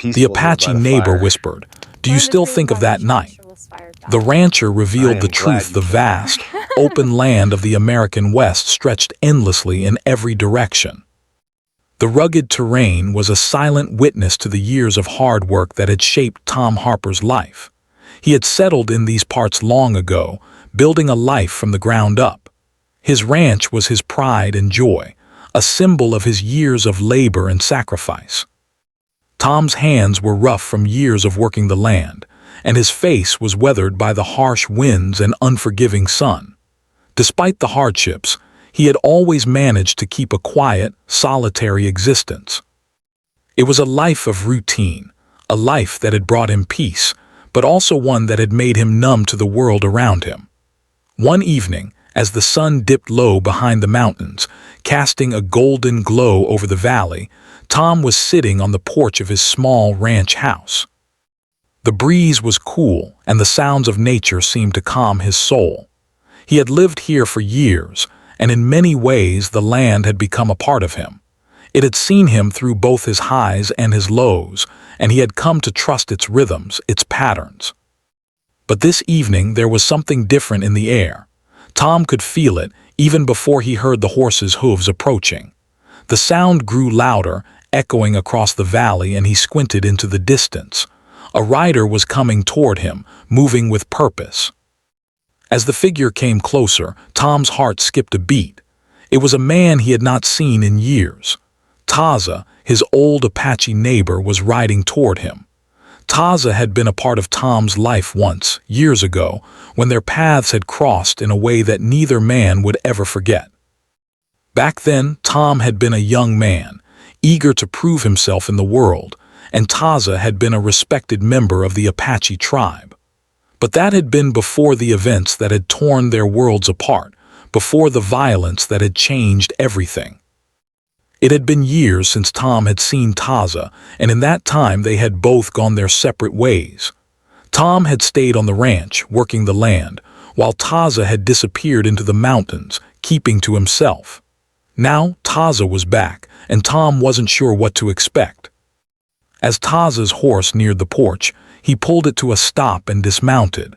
The Apache neighbor whispered, "Do you still think of that night?" The rancher revealed the truth. The vast, open land of the American West stretched endlessly in every direction. The rugged terrain was a silent witness to the years of hard work that had shaped Tom Harper's life. He had settled in these parts long ago, building a life from the ground up. His ranch was his pride and joy, a symbol of his years of labor and sacrifice. Tom's hands were rough from years of working the land, and his face was weathered by the harsh winds and unforgiving sun. Despite the hardships, he had always managed to keep a quiet, solitary existence. It was a life of routine, a life that had brought him peace, but also one that had made him numb to the world around him. One evening, as the sun dipped low behind the mountains, casting a golden glow over the valley, Tom was sitting on the porch of his small ranch house. The breeze was cool, and the sounds of nature seemed to calm his soul. He had lived here for years, and in many ways the land had become a part of him. It had seen him through both his highs and his lows, and he had come to trust its rhythms, its patterns. But this evening there was something different in the air. Tom could feel it even before he heard the horse's hooves approaching. The sound grew louder, echoing across the valley, and he squinted into the distance. A rider was coming toward him, moving with purpose. As the figure came closer, Tom's heart skipped a beat. It was a man he had not seen in years. Taza, his old Apache neighbor, was riding toward him. Taza had been a part of Tom's life once, years ago, when their paths had crossed in a way that neither man would ever forget. Back then, Tom had been a young man, eager to prove himself in the world, and Taza had been a respected member of the Apache tribe. But that had been before the events that had torn their worlds apart, before the violence that had changed everything. It had been years since Tom had seen Taza, and in that time they had both gone their separate ways. Tom had stayed on the ranch, working the land, while Taza had disappeared into the mountains, keeping to himself. Now Taza was back, and Tom wasn't sure what to expect. As Taza's horse neared the porch, he pulled it to a stop and dismounted.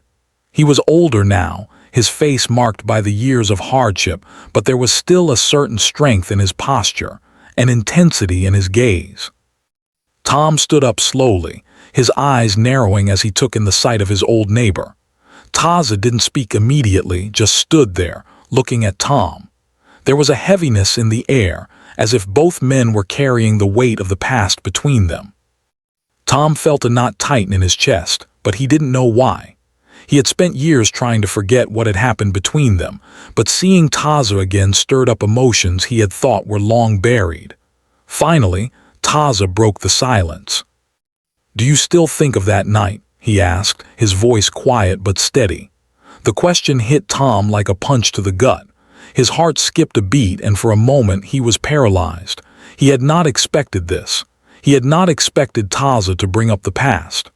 He was older now, his face marked by the years of hardship, but there was still a certain strength in his posture, an intensity in his gaze. Tom stood up slowly, his eyes narrowing as he took in the sight of his old neighbor. Taza didn't speak immediately, just stood there, looking at Tom. There was a heaviness in the air, as if both men were carrying the weight of the past between them. Tom felt a knot tighten in his chest, but he didn't know why. He had spent years trying to forget what had happened between them, but seeing Taza again stirred up emotions he had thought were long buried. Finally, Taza broke the silence. "Do you still think of that night?" he asked, his voice quiet but steady. The question hit Tom like a punch to the gut. His heart skipped a beat, and for a moment he was paralyzed. He had not expected this. He had not expected Taza to bring up the past.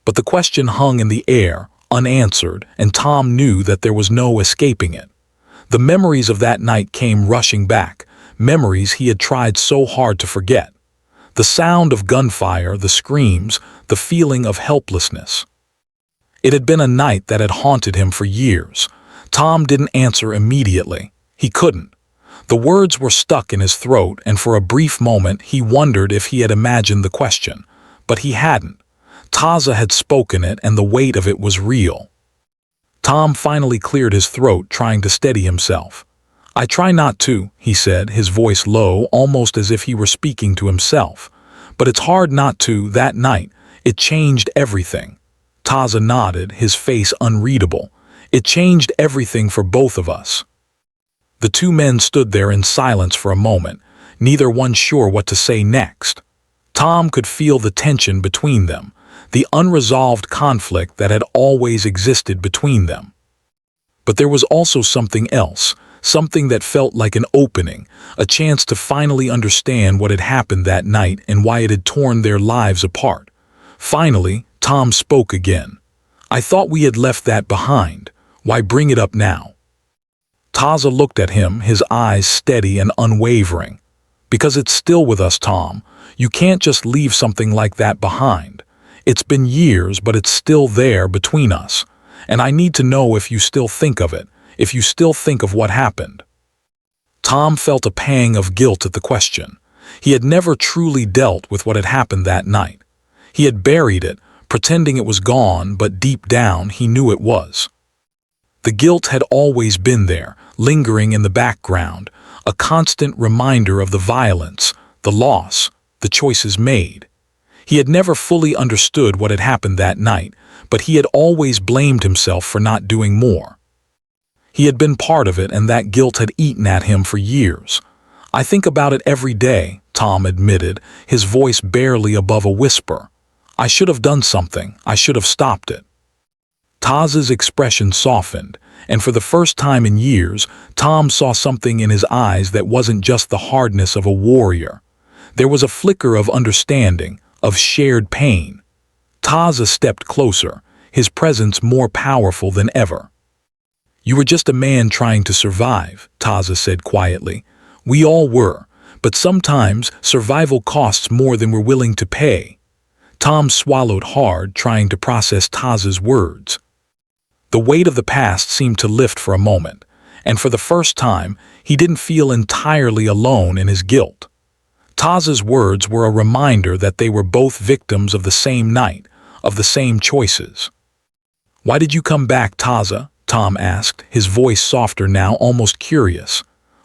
But the question hung in the air, unanswered, and Tom knew that there was no escaping it. The memories of that night came rushing back, memories he had tried so hard to forget. The sound of gunfire, the screams, the feeling of helplessness. It had been a night that had haunted him for years. Tom didn't answer immediately. He couldn't. The words were stuck in his throat, and for a brief moment he wondered if he had imagined the question. But he hadn't. Taza had spoken it, and the weight of it was real. Tom finally cleared his throat, trying to steady himself. "I try not to," he said, his voice low, almost as if he were speaking to himself. "But it's hard not to. That night, it changed everything." Taza nodded, his face unreadable. "It changed everything for both of us." The two men stood there in silence for a moment, neither one sure what to say next. Tom could feel the tension between them, the unresolved conflict that had always existed between them. But there was also something else, something that felt like an opening, a chance to finally understand what had happened that night and why it had torn their lives apart. Finally, Tom spoke again. "I thought we had left that behind. Why bring it up now?" Taza looked at him, his eyes steady and unwavering. "Because it's still with us, Tom. You can't just leave something like that behind. It's been years, but it's still there between us. And I need to know if you still think of it, if you still think of what happened." Tom felt a pang of guilt at the question. He had never truly dealt with what had happened that night. He had buried it, pretending it was gone, but deep down he knew it was. The guilt had always been there, lingering in the background, a constant reminder of the violence, the loss, the choices made. He had never fully understood what had happened that night, but he had always blamed himself for not doing more. He had been part of it, and that guilt had eaten at him for years. "I think about it every day," Tom admitted, his voice barely above a whisper. "I should have done something. I should have stopped it." Taz's expression softened, and for the first time in years, Tom saw something in his eyes that wasn't just the hardness of a warrior. There was a flicker of understanding, of shared pain. Taza stepped closer, his presence more powerful than ever. "You were just a man trying to survive," Taza said quietly. "We all were, but sometimes survival costs more than we're willing to pay." Tom swallowed hard, trying to process Taza's words. The weight of the past seemed to lift for a moment, and for the first time, he didn't feel entirely alone in his guilt. Taza's words were a reminder that they were both victims of the same night, of the same choices. "Why did you come back, Taza?" Tom asked, his voice softer now, almost curious.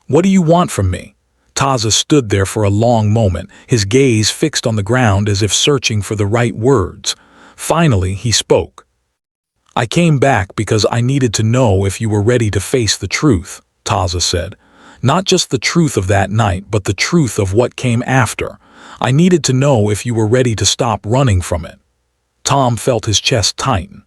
"What do you want from me?" Taza stood there for a long moment, his gaze fixed on the ground as if searching for the right words. Finally, he spoke. "I came back because I needed to know if you were ready to face the truth," Taza said. "Not just the truth of that night, but the truth of what came after. I needed to know if you were ready to stop running from it." Tom felt his chest tighten.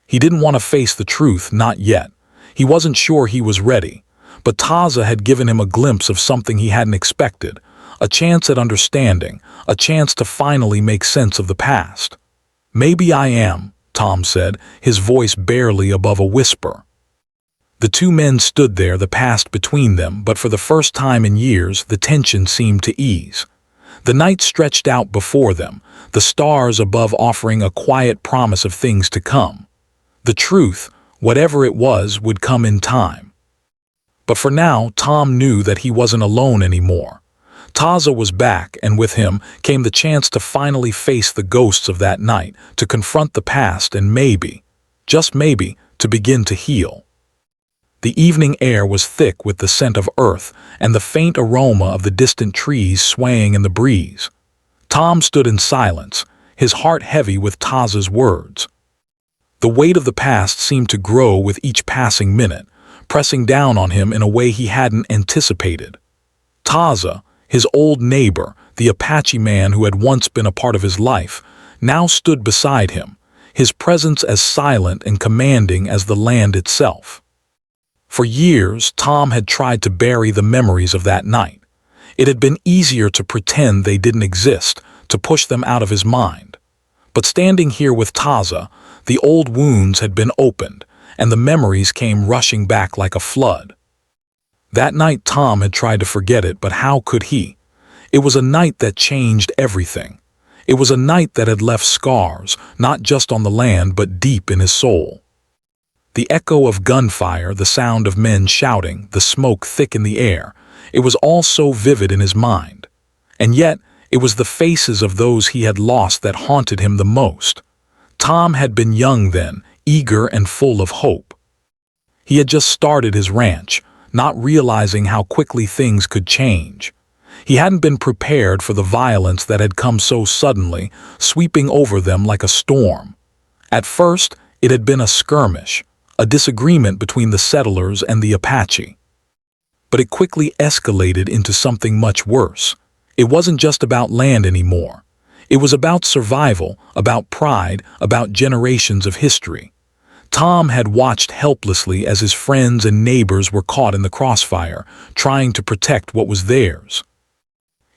He didn't want to face the truth, not yet. He wasn't sure he was ready. But Taza had given him a glimpse of something he hadn't expected, a chance at understanding, a chance to finally make sense of the past. "Maybe I am," Tom said, his voice barely above a whisper. The two men stood there, the past between them, but for the first time in years, the tension seemed to ease. The night stretched out before them, the stars above offering a quiet promise of things to come. The truth, whatever it was, would come in time. But for now, Tom knew that he wasn't alone anymore. Taza was back, and with him came the chance to finally face the ghosts of that night, to confront the past and maybe, just maybe, to begin to heal. The evening air was thick with the scent of earth and the faint aroma of the distant trees swaying in the breeze. Tom stood in silence, his heart heavy with Taza's words. The weight of the past seemed to grow with each passing minute, pressing down on him in a way he hadn't anticipated. Taza, his old neighbor, the Apache man who had once been a part of his life, now stood beside him, his presence as silent and commanding as the land itself. For years, Tom had tried to bury the memories of that night. It had been easier to pretend they didn't exist, to push them out of his mind. But standing here with Taza, the old wounds had been opened, and the memories came rushing back like a flood. That night Tom had tried to forget it, but how could he? It was a night that changed everything. It was a night that had left scars, not just on the land, but deep in his soul. The echo of gunfire, the sound of men shouting, the smoke thick in the air, it was all so vivid in his mind. And yet, it was the faces of those he had lost that haunted him the most. Tom had been young then, eager and full of hope. He had just started his ranch, not realizing how quickly things could change. He hadn't been prepared for the violence that had come so suddenly, sweeping over them like a storm. At first, it had been a skirmish, a disagreement between the settlers and the Apache. But it quickly escalated into something much worse. It wasn't just about land anymore. It was about survival, about pride, about generations of history. Tom had watched helplessly as his friends and neighbors were caught in the crossfire, trying to protect what was theirs.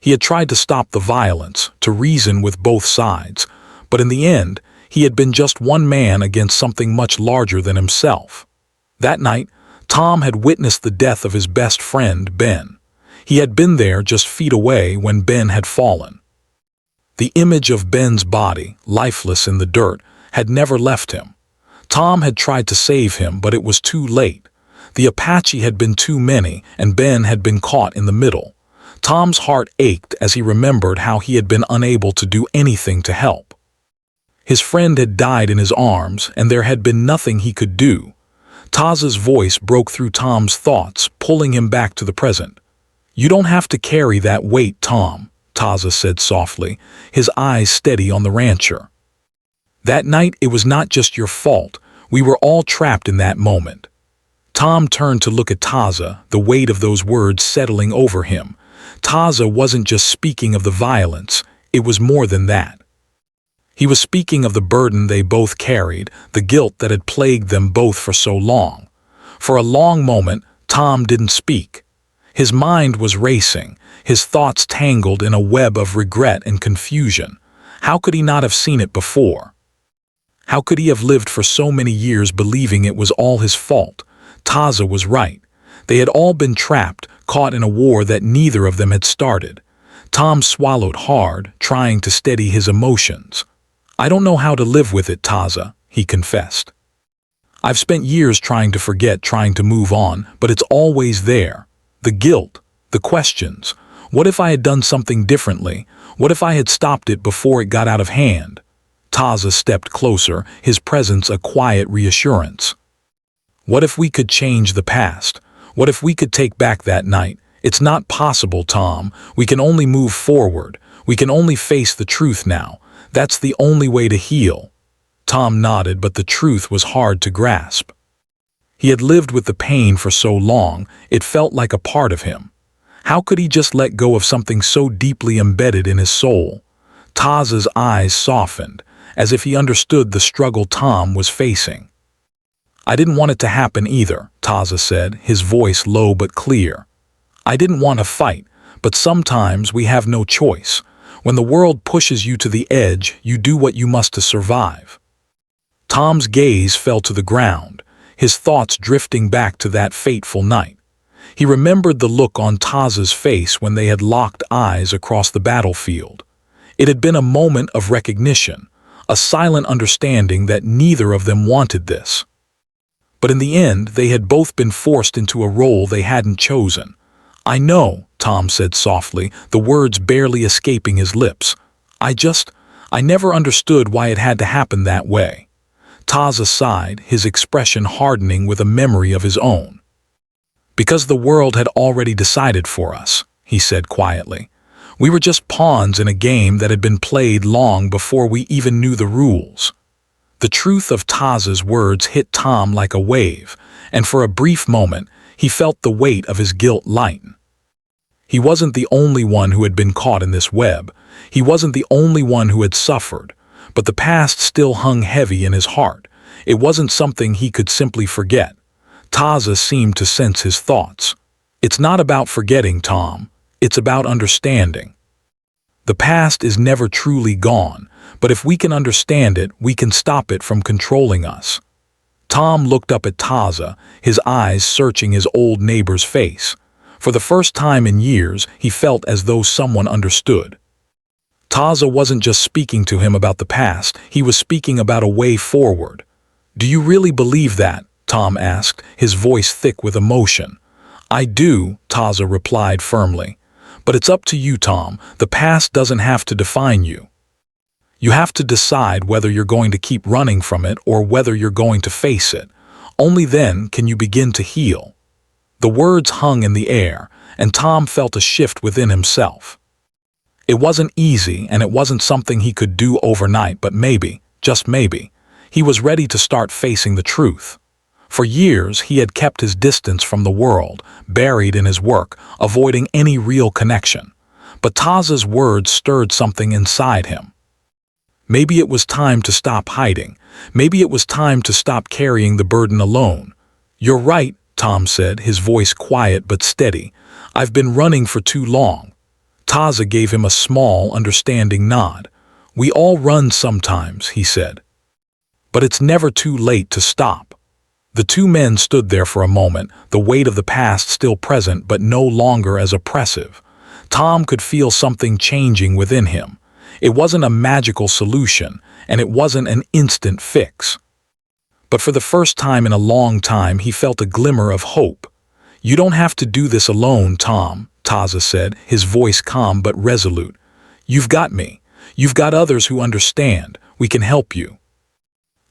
He had tried to stop the violence, to reason with both sides, but in the end, he had been just one man against something much larger than himself. That night, Tom had witnessed the death of his best friend, Ben. He had been there just feet away when Ben had fallen. The image of Ben's body, lifeless in the dirt, had never left him. Tom had tried to save him, but it was too late. The Apache had been too many, and Ben had been caught in the middle. Tom's heart ached as he remembered how he had been unable to do anything to help. His friend had died in his arms, and there had been nothing he could do. Taza's voice broke through Tom's thoughts, pulling him back to the present. "You don't have to carry that weight, Tom," Taza said softly, his eyes steady on the rancher. "That night it was not just your fault. We were all trapped in that moment." Tom turned to look at Taza, the weight of those words settling over him. Taza wasn't just speaking of the violence, it was more than that. He was speaking of the burden they both carried, the guilt that had plagued them both for so long. For a long moment, Tom didn't speak. His mind was racing, his thoughts tangled in a web of regret and confusion. How could he not have seen it before? How could he have lived for so many years believing it was all his fault? Taza was right. They had all been trapped, caught in a war that neither of them had started. Tom swallowed hard, trying to steady his emotions. "I don't know how to live with it, Taza," he confessed. "I've spent years trying to forget, trying to move on, but it's always there. The guilt, the questions. What if I had done something differently? What if I had stopped it before it got out of hand?" Taza stepped closer, his presence a quiet reassurance. "What if we could change the past? What if we could take back that night? It's not possible, Tom. We can only move forward. We can only face the truth now. That's the only way to heal." Tom nodded, but the truth was hard to grasp. He had lived with the pain for so long, it felt like a part of him. How could he just let go of something so deeply embedded in his soul? Taza's eyes softened, as if he understood the struggle Tom was facing. "I didn't want it to happen either," Taza said, his voice low but clear. "I didn't want to fight, but sometimes we have no choice. When the world pushes you to the edge, you do what you must to survive." Tom's gaze fell to the ground, his thoughts drifting back to that fateful night. He remembered the look on Taza's face when they had locked eyes across the battlefield. It had been a moment of recognition, a silent understanding that neither of them wanted this. But in the end, they had both been forced into a role they hadn't chosen. "I know," Tom said softly, the words barely escaping his lips. I never understood why it had to happen that way." Taza sighed, his expression hardening with a memory of his own. "Because the world had already decided for us," he said quietly. "We were just pawns in a game that had been played long before we even knew the rules." The truth of Taza's words hit Tom like a wave, and for a brief moment, he felt the weight of his guilt lighten. He wasn't the only one who had been caught in this web. He wasn't the only one who had suffered, but the past still hung heavy in his heart. It wasn't something he could simply forget. Taza seemed to sense his thoughts. "It's not about forgetting, Tom. It's about understanding. The past is never truly gone, but if we can understand it, we can stop it from controlling us." Tom looked up at Taza, his eyes searching his old neighbor's face. For the first time in years, he felt as though someone understood. Taza wasn't just speaking to him about the past, he was speaking about a way forward. "Do you really believe that?" Tom asked, his voice thick with emotion. "I do," Taza replied firmly. "But it's up to you, Tom. The past doesn't have to define you. You have to decide whether you're going to keep running from it or whether you're going to face it. Only then can you begin to heal." The words hung in the air, and Tom felt a shift within himself. It wasn't easy, and it wasn't something he could do overnight, but maybe, just maybe, he was ready to start facing the truth. For years, he had kept his distance from the world, buried in his work, avoiding any real connection. But Taza's words stirred something inside him. Maybe it was time to stop hiding. Maybe it was time to stop carrying the burden alone. "You're right," Tom said, his voice quiet but steady. "I've been running for too long." Taza gave him a small, understanding nod. "We all run sometimes," he said. "But it's never too late to stop." The two men stood there for a moment, the weight of the past still present but no longer as oppressive. Tom could feel something changing within him. It wasn't a magical solution, and it wasn't an instant fix. But for the first time in a long time, he felt a glimmer of hope. "You don't have to do this alone, Tom," Taza said, his voice calm but resolute. "You've got me. You've got others who understand. We can help you."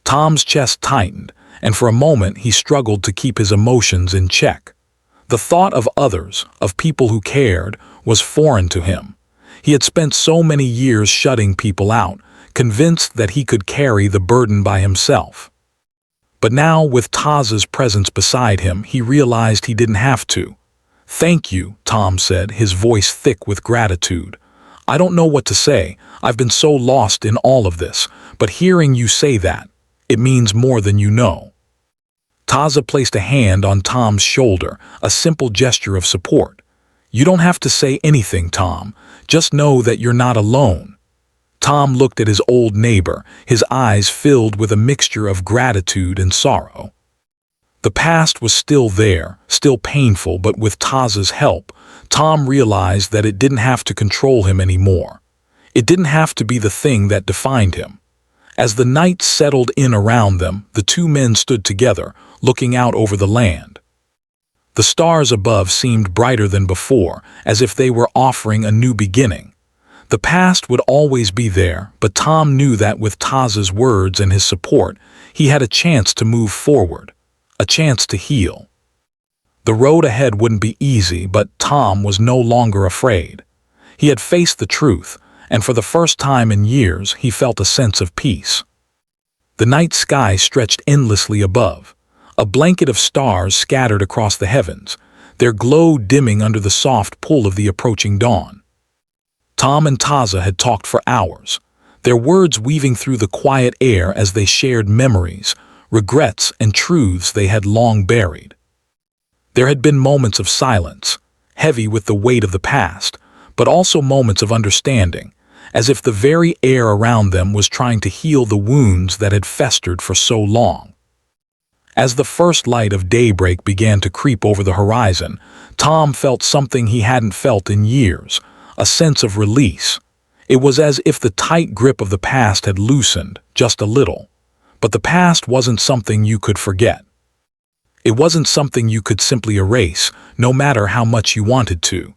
Tom's chest tightened, and for a moment he struggled to keep his emotions in check. The thought of others, of people who cared, was foreign to him. He had spent so many years shutting people out, convinced that he could carry the burden by himself. But now, with Taza's presence beside him, he realized he didn't have to. "Thank you," Tom said, his voice thick with gratitude. "I don't know what to say. I've been so lost in all of this, but hearing you say that, it means more than you know." Taza placed a hand on Tom's shoulder, a simple gesture of support. "You don't have to say anything, Tom. Just know that you're not alone." Tom looked at his old neighbor, his eyes filled with a mixture of gratitude and sorrow. The past was still there, still painful, but with Taza's help, Tom realized that it didn't have to control him anymore. It didn't have to be the thing that defined him. As the night settled in around them, the two men stood together, looking out over the land. The stars above seemed brighter than before, as if they were offering a new beginning. The past would always be there, but Tom knew that with Taza's words and his support, he had a chance to move forward, a chance to heal. The road ahead wouldn't be easy, but Tom was no longer afraid. He had faced the truth, and for the first time in years, he felt a sense of peace. The night sky stretched endlessly above, a blanket of stars scattered across the heavens, their glow dimming under the soft pull of the approaching dawn. Tom and Taza had talked for hours, their words weaving through the quiet air as they shared memories, regrets, and truths they had long buried. There had been moments of silence, heavy with the weight of the past, but also moments of understanding, as if the very air around them was trying to heal the wounds that had festered for so long. As the first light of daybreak began to creep over the horizon, Tom felt something he hadn't felt in years, a sense of release. It was as if the tight grip of the past had loosened, just a little. But the past wasn't something you could forget. It wasn't something you could simply erase, no matter how much you wanted to.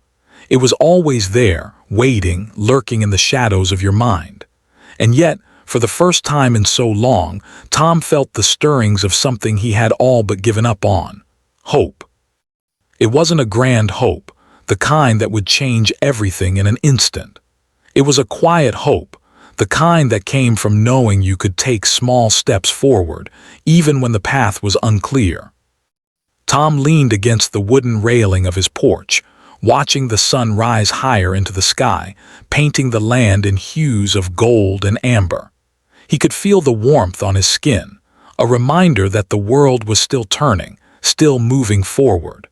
It was always there, waiting, lurking in the shadows of your mind. And yet, for the first time in so long, Tom felt the stirrings of something he had all but given up on: hope. It wasn't a grand hope, the kind that would change everything in an instant. It was a quiet hope, the kind that came from knowing you could take small steps forward, even when the path was unclear. Tom leaned against the wooden railing of his porch, watching the sun rise higher into the sky, painting the land in hues of gold and amber. He could feel the warmth on his skin, a reminder that the world was still turning, still moving forward.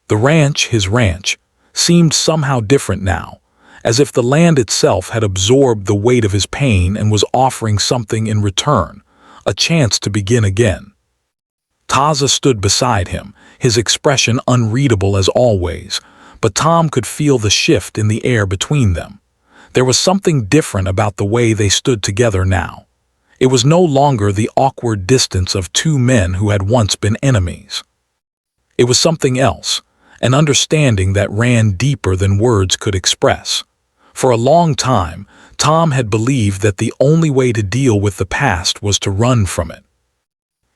The ranch, his ranch, seemed somehow different now, as if the land itself had absorbed the weight of his pain and was offering something in return, a chance to begin again. Taza stood beside him, his expression unreadable as always, but Tom could feel the shift in the air between them. There was something different about the way they stood together now. It was no longer the awkward distance of two men who had once been enemies. It was something else, an understanding that ran deeper than words could express. For a long time, Tom had believed that the only way to deal with the past was to run from it.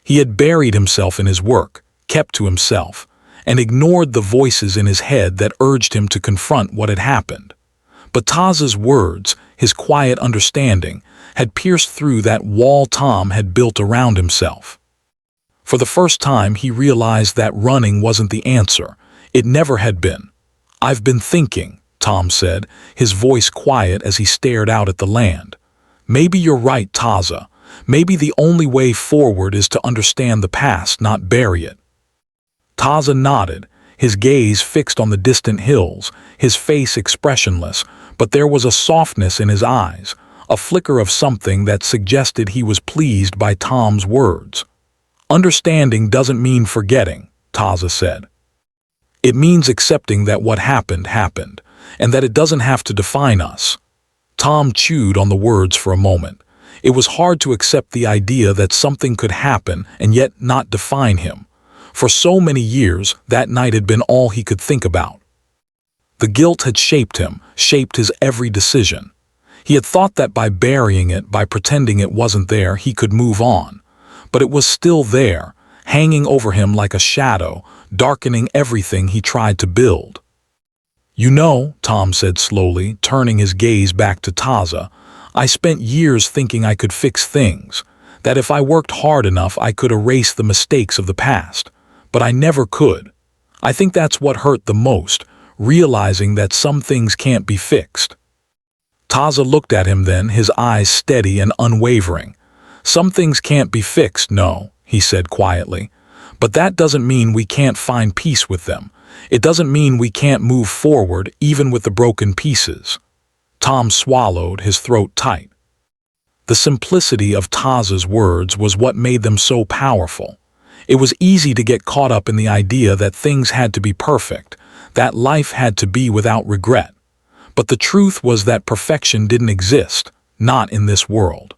He had buried himself in his work, kept to himself, and ignored the voices in his head that urged him to confront what had happened. But Taza's words, his quiet understanding, had pierced through that wall Tom had built around himself. For the first time, he realized that running wasn't the answer. It never had been. "I've been thinking," Tom said, his voice quiet as he stared out at the land. "Maybe you're right, Taza. Maybe the only way forward is to understand the past, not bury it." Taza nodded, his gaze fixed on the distant hills, his face expressionless, but there was a softness in his eyes, a flicker of something that suggested he was pleased by Tom's words. "Understanding doesn't mean forgetting," Taza said. "It means accepting that what happened, happened, and that it doesn't have to define us." Tom chewed on the words for a moment. It was hard to accept the idea that something could happen and yet not define him. For so many years, that night had been all he could think about. The guilt had shaped him, shaped his every decision. He had thought that by burying it, by pretending it wasn't there, he could move on. But it was still there, hanging over him like a shadow, darkening everything he tried to build. "You know," Tom said slowly, turning his gaze back to Taza, "I spent years thinking I could fix things, that if I worked hard enough I could erase the mistakes of the past. But I never could. I think that's what hurt the most, realizing that some things can't be fixed." Taza looked at him then, his eyes steady and unwavering. "Some things can't be fixed, no," he said quietly. "But that doesn't mean we can't find peace with them. It doesn't mean we can't move forward even with the broken pieces." Tom swallowed, his throat tight. The simplicity of Taza's words was what made them so powerful. It was easy to get caught up in the idea that things had to be perfect, that life had to be without regret. But the truth was that perfection didn't exist, not in this world.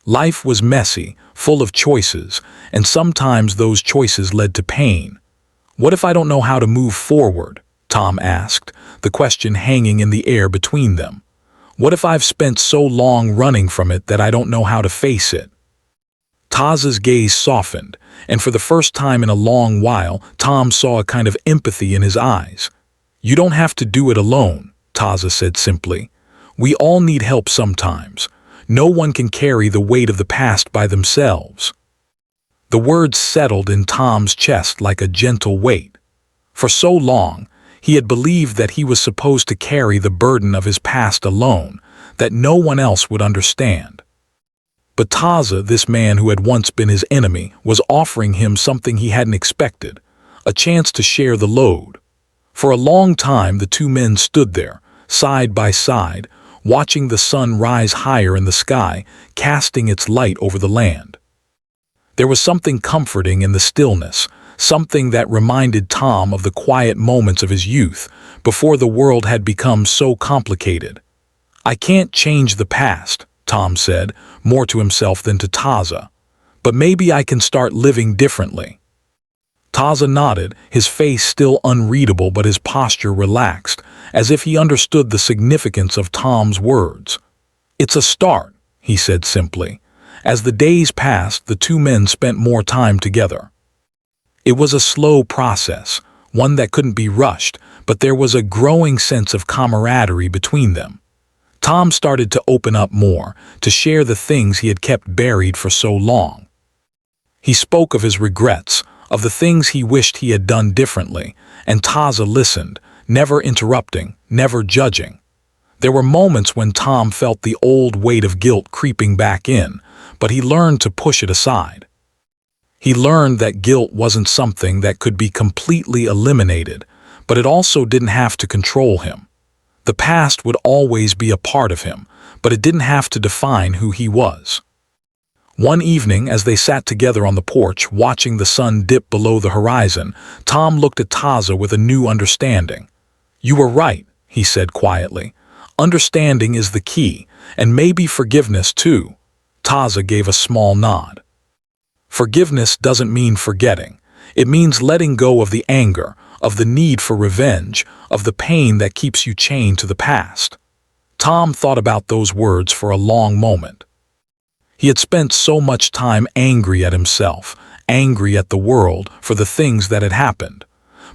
Life was messy, full of choices, and sometimes those choices led to pain. "What if I don't know how to move forward?" Tom asked, the question hanging in the air between them. "What if I've spent so long running from it that I don't know how to face it?" Taza's gaze softened, and for the first time in a long while, Tom saw a kind of empathy in his eyes. "You don't have to do it alone," Taza said simply. "We all need help sometimes. No one can carry the weight of the past by themselves." The words settled in Tom's chest like a gentle weight. For so long, he had believed that he was supposed to carry the burden of his past alone, that no one else would understand. But Taza, this man who had once been his enemy, was offering him something he hadn't expected, a chance to share the load. For a long time the two men stood there, side by side, watching the sun rise higher in the sky, casting its light over the land. There was something comforting in the stillness, something that reminded Tom of the quiet moments of his youth, before the world had become so complicated. "I can't change the past," Tom said, more to himself than to Taza. "But maybe I can start living differently." Taza nodded, his face still unreadable but his posture relaxed, as if he understood the significance of Tom's words. "It's a start," he said simply. As the days passed, the two men spent more time together. It was a slow process, one that couldn't be rushed, but there was a growing sense of camaraderie between them. Tom started to open up more, to share the things he had kept buried for so long. He spoke of his regrets, of the things he wished he had done differently, and Taza listened, never interrupting, never judging. There were moments when Tom felt the old weight of guilt creeping back in, but he learned to push it aside. He learned that guilt wasn't something that could be completely eliminated, but it also didn't have to control him. The past would always be a part of him, but it didn't have to define who he was. One evening, as they sat together on the porch, watching the sun dip below the horizon, Tom looked at Taza with a new understanding. "You were right," he said quietly. "Understanding is the key, and maybe forgiveness too." Taza gave a small nod. Forgiveness doesn't mean forgetting. It means letting go of the anger, of the need for revenge, of the pain that keeps you chained to the past. Tom thought about those words for a long moment. He had spent so much time angry at himself, angry at the world for the things that had happened.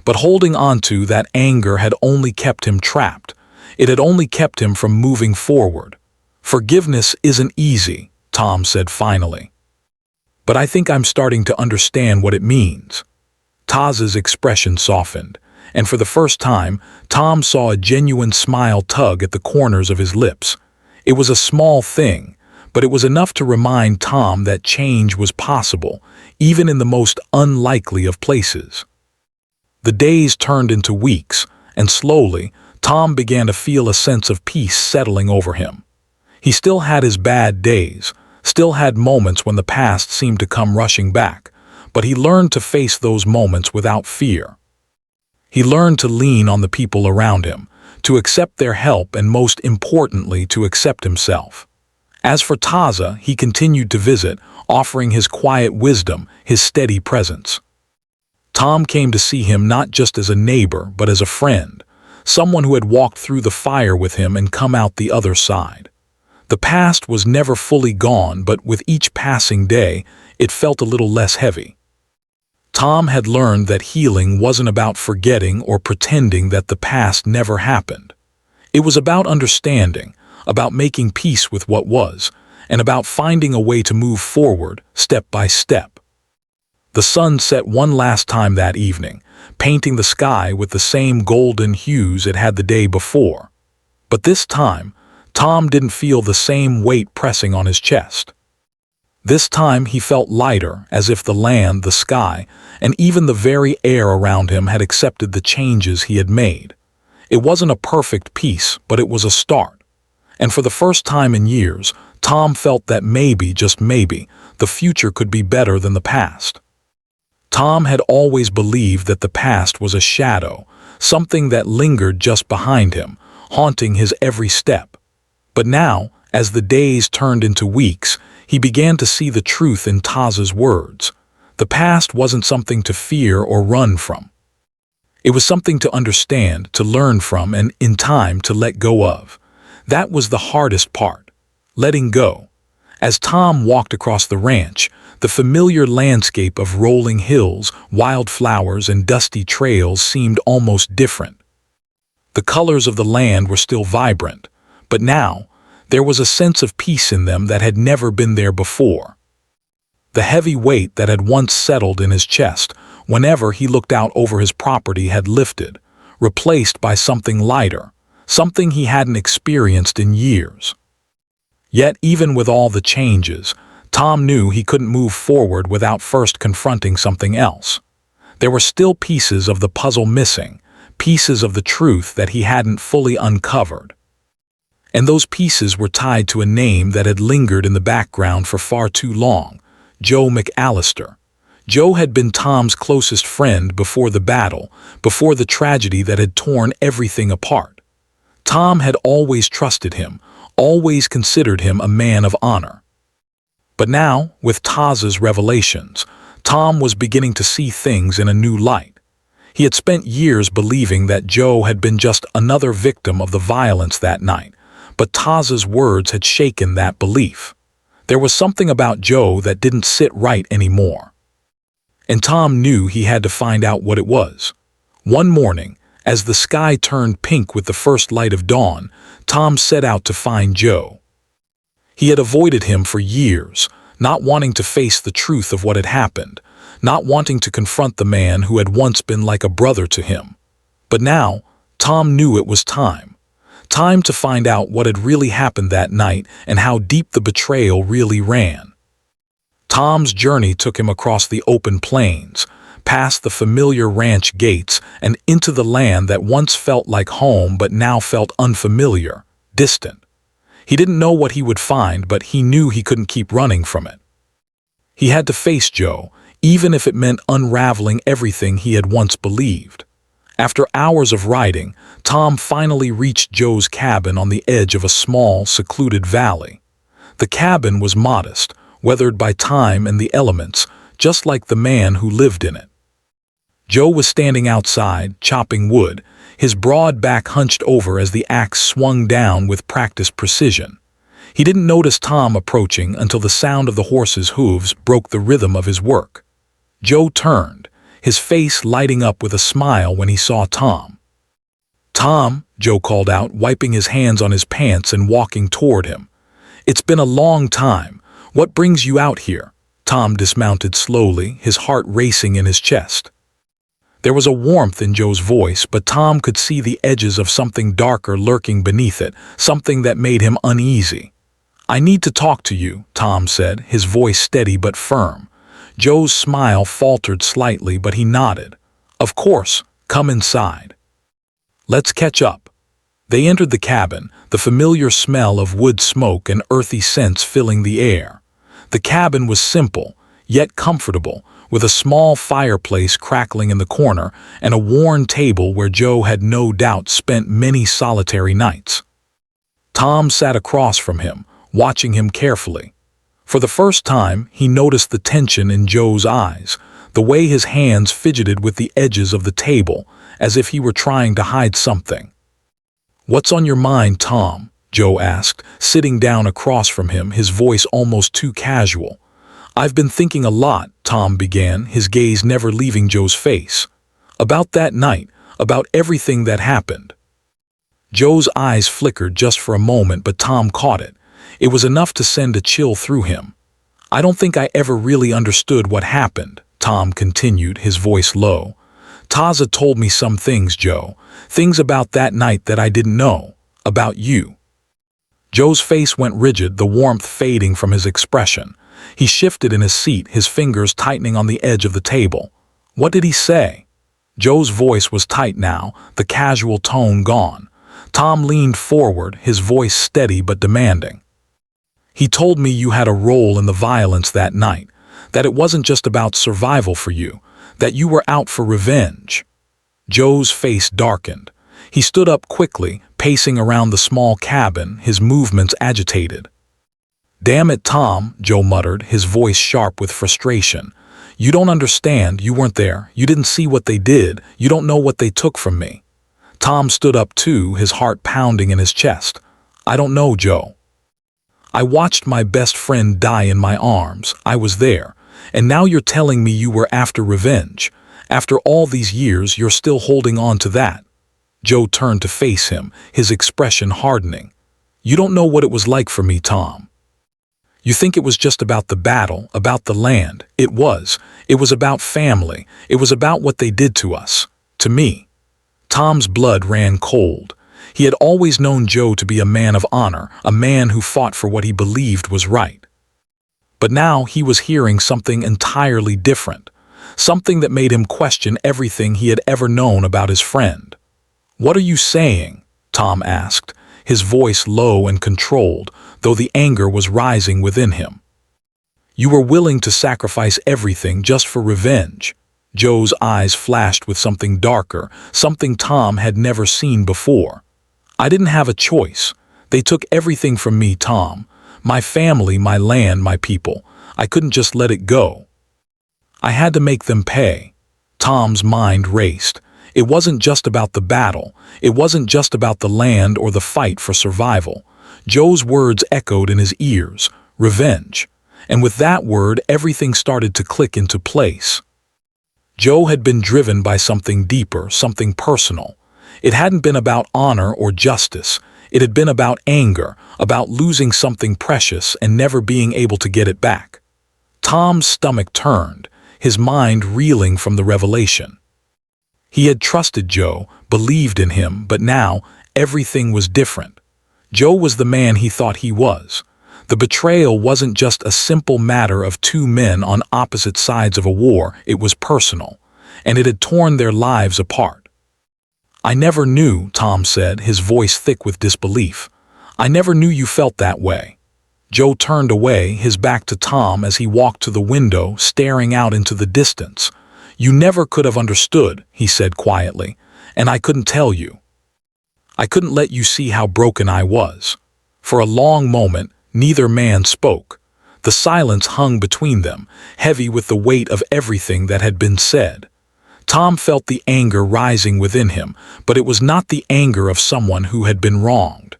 But holding on to that anger had only kept him trapped. It had only kept him from moving forward. "Forgiveness isn't easy," Tom said finally. "But I think I'm starting to understand what it means." Taza's expression softened, and for the first time, Tom saw a genuine smile tug at the corners of his lips. It was a small thing, but it was enough to remind Tom that change was possible, even in the most unlikely of places. The days turned into weeks, and slowly, Tom began to feel a sense of peace settling over him. He still had his bad days, still had moments when the past seemed to come rushing back, but he learned to face those moments without fear. He learned to lean on the people around him, to accept their help, and most importantly, to accept himself. As for Taza, he continued to visit, offering his quiet wisdom, his steady presence. Tom came to see him not just as a neighbor, but as a friend, someone who had walked through the fire with him and come out the other side. The past was never fully gone, but with each passing day, it felt a little less heavy. Tom had learned that healing wasn't about forgetting or pretending that the past never happened. It was about understanding, about making peace with what was, and about finding a way to move forward, step by step. The sun set one last time that evening, painting the sky with the same golden hues it had the day before. But this time, Tom didn't feel the same weight pressing on his chest. This time he felt lighter, as if the land, the sky, and even the very air around him had accepted the changes he had made. It wasn't a perfect peace, but it was a start. And for the first time in years, Tom felt that maybe, just maybe, the future could be better than the past. Tom had always believed that the past was a shadow, something that lingered just behind him, haunting his every step. But now, as the days turned into weeks, he began to see the truth in Taza's words. The past wasn't something to fear or run from. It was something to understand, to learn from, and in time to let go of. That was the hardest part, letting go. As Tom walked across the ranch, the familiar landscape of rolling hills, wildflowers, and dusty trails seemed almost different. The colors of the land were still vibrant, but now, there was a sense of peace in them that had never been there before. The heavy weight that had once settled in his chest whenever he looked out over his property had lifted, replaced by something lighter, something he hadn't experienced in years. Yet even with all the changes, Tom knew he couldn't move forward without first confronting something else. There were still pieces of the puzzle missing, pieces of the truth that he hadn't fully uncovered. And those pieces were tied to a name that had lingered in the background for far too long: Joe McAllister. Joe had been Tom's closest friend before the battle, before the tragedy that had torn everything apart. Tom had always trusted him, always considered him a man of honor. But now, with Taza's revelations, Tom was beginning to see things in a new light. He had spent years believing that Joe had been just another victim of the violence that night, but Taza's words had shaken that belief. There was something about Joe that didn't sit right anymore. And Tom knew he had to find out what it was. One morning, as the sky turned pink with the first light of dawn, Tom set out to find Joe. He had avoided him for years, not wanting to face the truth of what had happened, not wanting to confront the man who had once been like a brother to him. But now, Tom knew it was time. Time to find out what had really happened that night and how deep the betrayal really ran. Tom's journey took him across the open plains, past the familiar ranch gates, and into the land that once felt like home but now felt unfamiliar, distant. He didn't know what he would find, but he knew he couldn't keep running from it. He had to face Joe, even if it meant unraveling everything he had once believed. After hours of riding, Tom finally reached Joe's cabin on the edge of a small, secluded valley. The cabin was modest, weathered by time and the elements, just like the man who lived in it. Joe was standing outside, chopping wood, his broad back hunched over as the axe swung down with practiced precision. He didn't notice Tom approaching until the sound of the horse's hooves broke the rhythm of his work. Joe turned, his face lighting up with a smile when he saw Tom. "Tom," Joe called out, wiping his hands on his pants and walking toward him. "It's been a long time. What brings you out here?" Tom dismounted slowly, his heart racing in his chest. There was a warmth in Joe's voice, but Tom could see the edges of something darker lurking beneath it, something that made him uneasy. "I need to talk to you," Tom said, his voice steady but firm. Joe's smile faltered slightly, but he nodded. "Of course, come inside. Let's catch up." They entered the cabin, the familiar smell of wood smoke and earthy scents filling the air. The cabin was simple, yet comfortable, with a small fireplace crackling in the corner and a worn table where Joe had no doubt spent many solitary nights. Tom sat across from him, watching him carefully. For the first time, he noticed the tension in Joe's eyes, the way his hands fidgeted with the edges of the table, as if he were trying to hide something. "What's on your mind, Tom?" Joe asked, sitting down across from him, his voice almost too casual. "I've been thinking a lot," Tom began, his gaze never leaving Joe's face. "About that night, about everything that happened." Joe's eyes flickered just for a moment, but Tom caught it. It was enough to send a chill through him. "I don't think I ever really understood what happened," Tom continued, his voice low. "Taza told me some things, Joe, things about that night that I didn't know, about you." Joe's face went rigid, the warmth fading from his expression. He shifted in his seat, his fingers tightening on the edge of the table. "What did he say?" Joe's voice was tight now, the casual tone gone. Tom leaned forward, his voice steady but demanding. "He told me you had a role in the violence that night, that it wasn't just about survival for you, that you were out for revenge." Joe's face darkened. He stood up quickly, pacing around the small cabin, his movements agitated. "Damn it, Tom," Joe muttered, his voice sharp with frustration. "You don't understand, you weren't there, you didn't see what they did, you don't know what they took from me." Tom stood up too, his heart pounding in his chest. "I don't know, Joe. I watched my best friend die in my arms, I was there, and now you're telling me you were after revenge. After all these years, you're still holding on to that." Joe turned to face him, his expression hardening. "You don't know what it was like for me, Tom. You think it was just about the battle, about the land. It was. It was about family. It was about what they did to us. To me." Tom's blood ran cold. He had always known Joe to be a man of honor, a man who fought for what he believed was right. But now he was hearing something entirely different, something that made him question everything he had ever known about his friend. "What are you saying?" Tom asked, his voice low and controlled, though the anger was rising within him. "You were willing to sacrifice everything just for revenge." Joe's eyes flashed with something darker, something Tom had never seen before. "I didn't have a choice. They took everything from me, Tom. My family, my land, my people. I couldn't just let it go. I had to make them pay." Tom's mind raced. It wasn't just about the battle. It wasn't just about the land or the fight for survival. Joe's words echoed in his ears. Revenge. And with that word, everything started to click into place. Joe had been driven by something deeper, something personal. It hadn't been about honor or justice. It had been about anger, about losing something precious and never being able to get it back. Tom's stomach turned, his mind reeling from the revelation. He had trusted Joe, believed in him, but now everything was different. Joe was the man he thought he was. The betrayal wasn't just a simple matter of two men on opposite sides of a war, it was personal, and it had torn their lives apart. "I never knew," Tom said, his voice thick with disbelief. "I never knew you felt that way." Joe turned away, his back to Tom as he walked to the window, staring out into the distance. "You never could have understood," he said quietly, "and I couldn't tell you. I couldn't let you see how broken I was." For a long moment, neither man spoke. The silence hung between them, heavy with the weight of everything that had been said. Tom felt the anger rising within him, but it was not the anger of someone who had been wronged.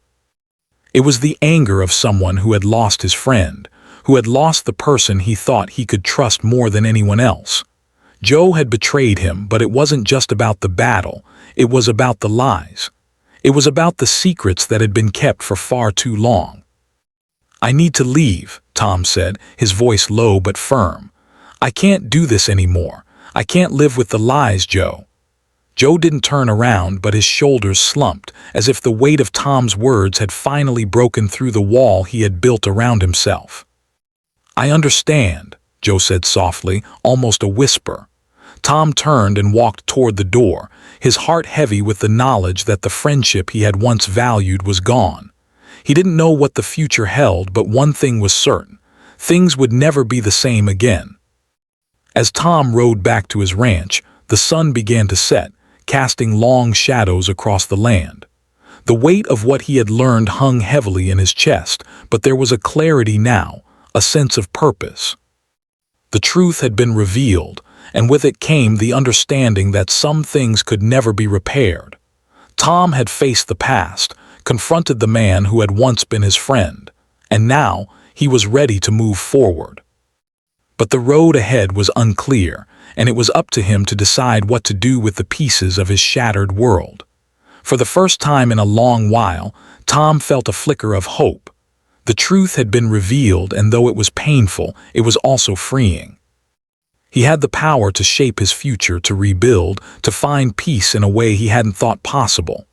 It was the anger of someone who had lost his friend, who had lost the person he thought he could trust more than anyone else. Joe had betrayed him, but it wasn't just about the battle, it was about the lies. It was about the secrets that had been kept for far too long. "I need to leave," Tom said, his voice low but firm. "I can't do this anymore. I can't live with the lies, Joe." Joe didn't turn around, but his shoulders slumped, as if the weight of Tom's words had finally broken through the wall he had built around himself. "I understand," Joe said softly, almost a whisper. Tom turned and walked toward the door, his heart heavy with the knowledge that the friendship he had once valued was gone. He didn't know what the future held, but one thing was certain: things would never be the same again. As Tom rode back to his ranch, the sun began to set, casting long shadows across the land. The weight of what he had learned hung heavily in his chest, but there was a clarity now, a sense of purpose. The truth had been revealed, and with it came the understanding that some things could never be repaired. Tom had faced the past, confronted the man who had once been his friend, and now he was ready to move forward. But the road ahead was unclear, and it was up to him to decide what to do with the pieces of his shattered world. For the first time in a long while, Tom felt a flicker of hope. The truth had been revealed, and though it was painful, it was also freeing. He had the power to shape his future, to rebuild, to find peace in a way he hadn't thought possible.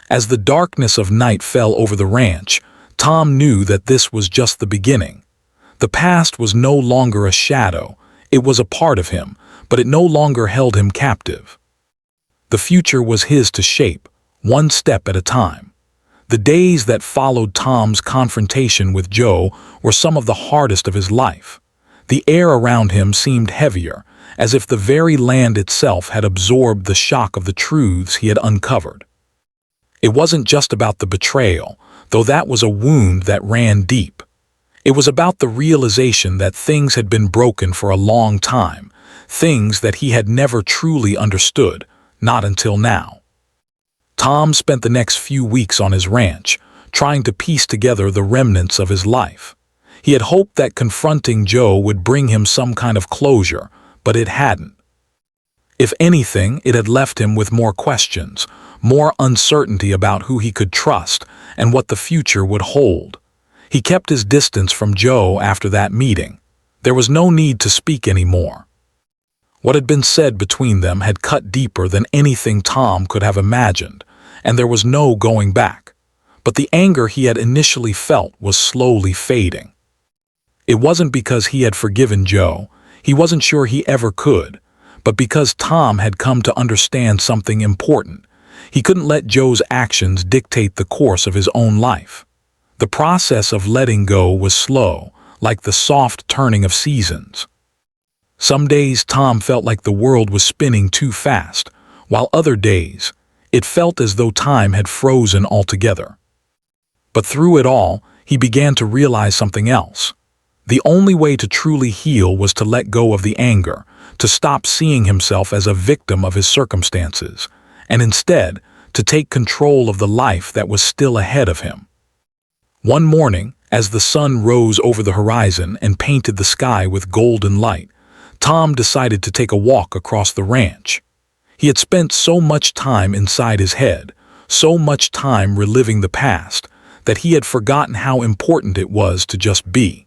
As the darkness of night fell over the ranch, Tom knew that this was just the beginning. The past was no longer a shadow, it was a part of him, but it no longer held him captive. The future was his to shape, one step at a time. The days that followed Tom's confrontation with Joe were some of the hardest of his life. The air around him seemed heavier, as if the very land itself had absorbed the shock of the truths he had uncovered. It wasn't just about the betrayal, though that was a wound that ran deep. It was about the realization that things had been broken for a long time, things that he had never truly understood, not until now. Tom spent the next few weeks on his ranch, trying to piece together the remnants of his life. He had hoped that confronting Joe would bring him some kind of closure, but it hadn't. If anything, it had left him with more questions, more uncertainty about who he could trust and what the future would hold. He kept his distance from Joe after that meeting. There was no need to speak anymore. What had been said between them had cut deeper than anything Tom could have imagined, and there was no going back. But the anger he had initially felt was slowly fading. It wasn't because he had forgiven Joe, he wasn't sure he ever could, but because Tom had come to understand something important. He couldn't let Joe's actions dictate the course of his own life. The process of letting go was slow, like the soft turning of seasons. Some days Tom felt like the world was spinning too fast, while other days, it felt as though time had frozen altogether. But through it all, he began to realize something else. The only way to truly heal was to let go of the anger, to stop seeing himself as a victim of his circumstances, and instead, to take control of the life that was still ahead of him. One morning, as the sun rose over the horizon and painted the sky with golden light, Tom decided to take a walk across the ranch. He had spent so much time inside his head, so much time reliving the past, that he had forgotten how important it was to just be.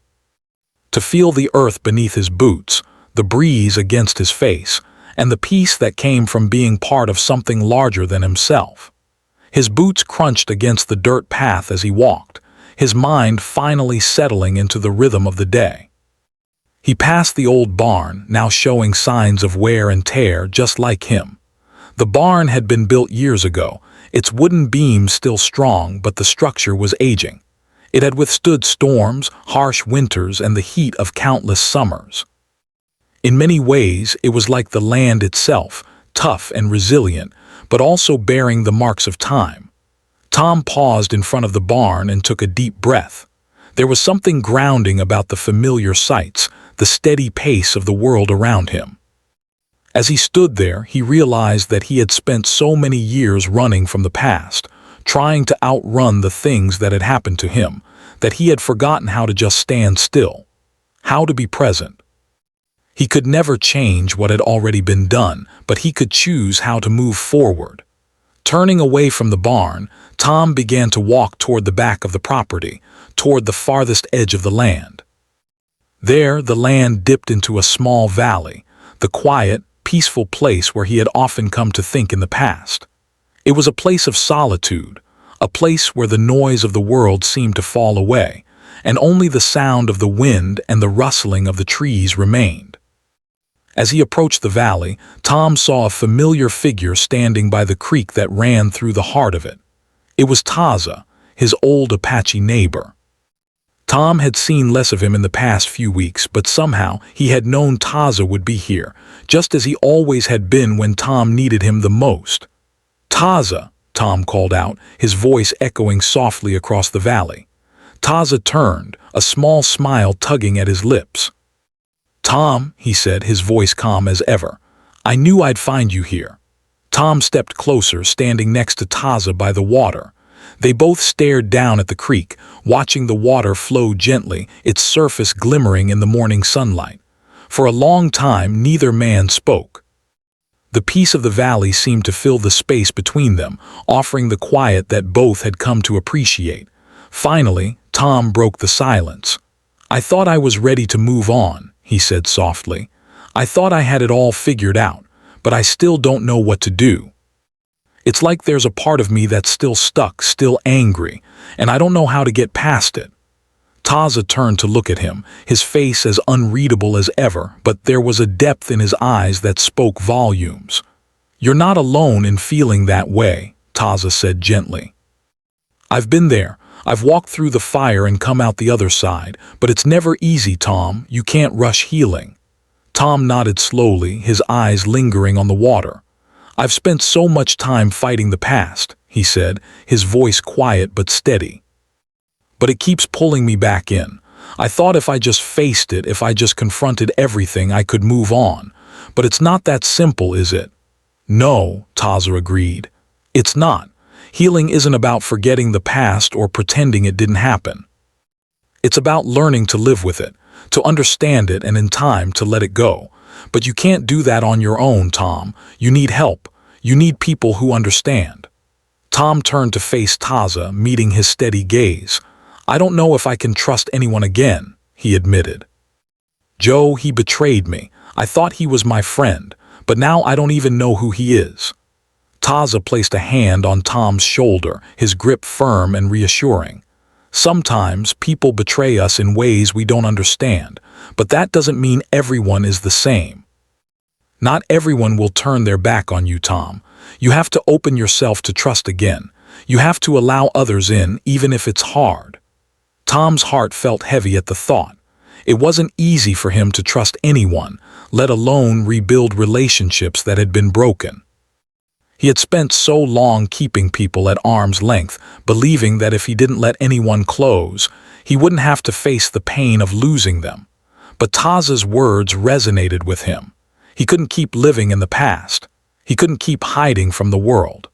To feel the earth beneath his boots, the breeze against his face, and the peace that came from being part of something larger than himself. His boots crunched against the dirt path as he walked, his mind finally settling into the rhythm of the day. He passed the old barn, now showing signs of wear and tear just like him. The barn had been built years ago, its wooden beams still strong, but the structure was aging. It had withstood storms, harsh winters, and the heat of countless summers. In many ways, it was like the land itself, tough and resilient, but also bearing the marks of time. Tom paused in front of the barn and took a deep breath. There was something grounding about the familiar sights, the steady pace of the world around him. As he stood there, he realized that he had spent so many years running from the past, trying to outrun the things that had happened to him, that he had forgotten how to just stand still, how to be present. He could never change what had already been done, but he could choose how to move forward. Turning away from the barn, Tom began to walk toward the back of the property, toward the farthest edge of the land. There, the land dipped into a small valley, the quiet, peaceful place where he had often come to think in the past. It was a place of solitude, a place where the noise of the world seemed to fall away, and only the sound of the wind and the rustling of the trees remained. As he approached the valley, Tom saw a familiar figure standing by the creek that ran through the heart of it. It was Taza, his old Apache neighbor. Tom had seen less of him in the past few weeks, but somehow he had known Taza would be here, just as he always had been when Tom needed him the most. "Taza," Tom called out, his voice echoing softly across the valley. Taza turned, a small smile tugging at his lips. "Tom," he said, his voice calm as ever, "I knew I'd find you here." Tom stepped closer, standing next to Taza by the water. They both stared down at the creek, watching the water flow gently, its surface glimmering in the morning sunlight. For a long time, neither man spoke. The peace of the valley seemed to fill the space between them, offering the quiet that both had come to appreciate. Finally, Tom broke the silence. "I thought I was ready to move on," he said softly. "I thought I had it all figured out, but I still don't know what to do. It's like there's a part of me that's still stuck, still angry, and I don't know how to get past it." Taza turned to look at him, his face as unreadable as ever, but there was a depth in his eyes that spoke volumes. "You're not alone in feeling that way," Taza said gently. "I've been there. I've walked through the fire and come out the other side, but it's never easy, Tom. You can't rush healing." Tom nodded slowly, his eyes lingering on the water. "I've spent so much time fighting the past," he said, his voice quiet but steady. "But it keeps pulling me back in. I thought if I just faced it, if I just confronted everything, I could move on. But it's not that simple, is it?" "No," Taza agreed. "It's not. Healing isn't about forgetting the past or pretending it didn't happen. It's about learning to live with it, to understand it, and in time to let it go. But you can't do that on your own, Tom. You need help. You need people who understand." Tom turned to face Taza, meeting his steady gaze. "I don't know if I can trust anyone again," he admitted. "Joe, he betrayed me. I thought he was my friend, but now I don't even know who he is." Taza placed a hand on Tom's shoulder, his grip firm and reassuring. "Sometimes people betray us in ways we don't understand, but that doesn't mean everyone is the same. Not everyone will turn their back on you, Tom. You have to open yourself to trust again. You have to allow others in, even if it's hard." Tom's heart felt heavy at the thought. It wasn't easy for him to trust anyone, let alone rebuild relationships that had been broken. He had spent so long keeping people at arm's length, believing that if he didn't let anyone close, he wouldn't have to face the pain of losing them. But Taza's words resonated with him. He couldn't keep living in the past. He couldn't keep hiding from the world.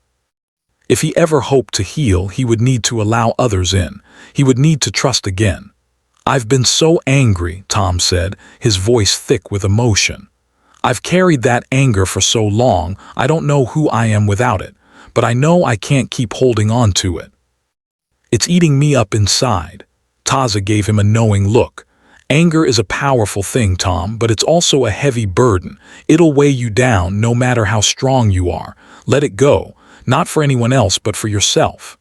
If he ever hoped to heal, he would need to allow others in. He would need to trust again. "I've been so angry," Tom said, his voice thick with emotion. "I've carried that anger for so long, I don't know who I am without it, but I know I can't keep holding on to it. It's eating me up inside." Taza gave him a knowing look. "Anger is a powerful thing, Tom, but it's also a heavy burden. It'll weigh you down no matter how strong you are. Let it go, not for anyone else but for yourself."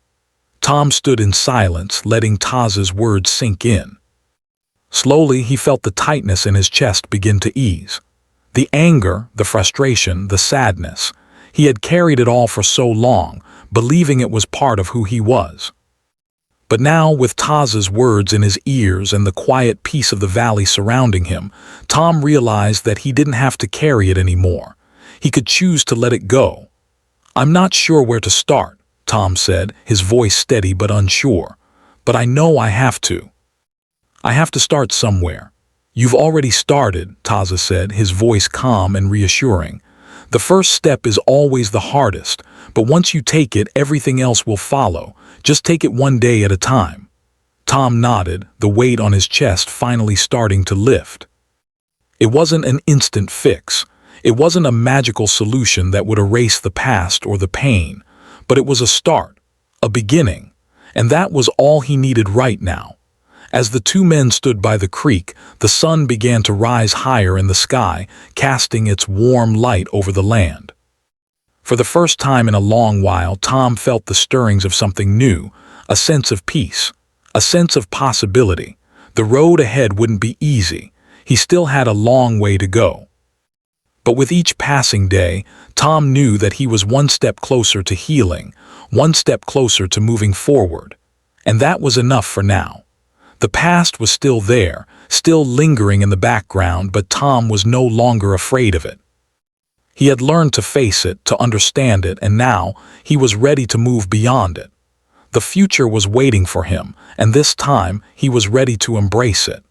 Tom stood in silence, letting Taza's words sink in. Slowly, he felt the tightness in his chest begin to ease. The anger, the frustration, the sadness. He had carried it all for so long, believing it was part of who he was. But now, with Taza's words in his ears and the quiet peace of the valley surrounding him, Tom realized that he didn't have to carry it anymore. He could choose to let it go. "I'm not sure where to start," Tom said, his voice steady but unsure. "But I know I have to. I have to start somewhere." "You've already started," Taza said, his voice calm and reassuring. "The first step is always the hardest, but once you take it, everything else will follow. Just take it one day at a time." Tom nodded, the weight on his chest finally starting to lift. It wasn't an instant fix. It wasn't a magical solution that would erase the past or the pain, but it was a start, a beginning, and that was all he needed right now. As the two men stood by the creek, the sun began to rise higher in the sky, casting its warm light over the land. For the first time in a long while, Tom felt the stirrings of something new, a sense of peace, a sense of possibility. The road ahead wouldn't be easy. He still had a long way to go. But with each passing day, Tom knew that he was one step closer to healing, one step closer to moving forward. And that was enough for now. The past was still there, still lingering in the background, but Tom was no longer afraid of it. He had learned to face it, to understand it, and now he was ready to move beyond it. The future was waiting for him, and this time he was ready to embrace it.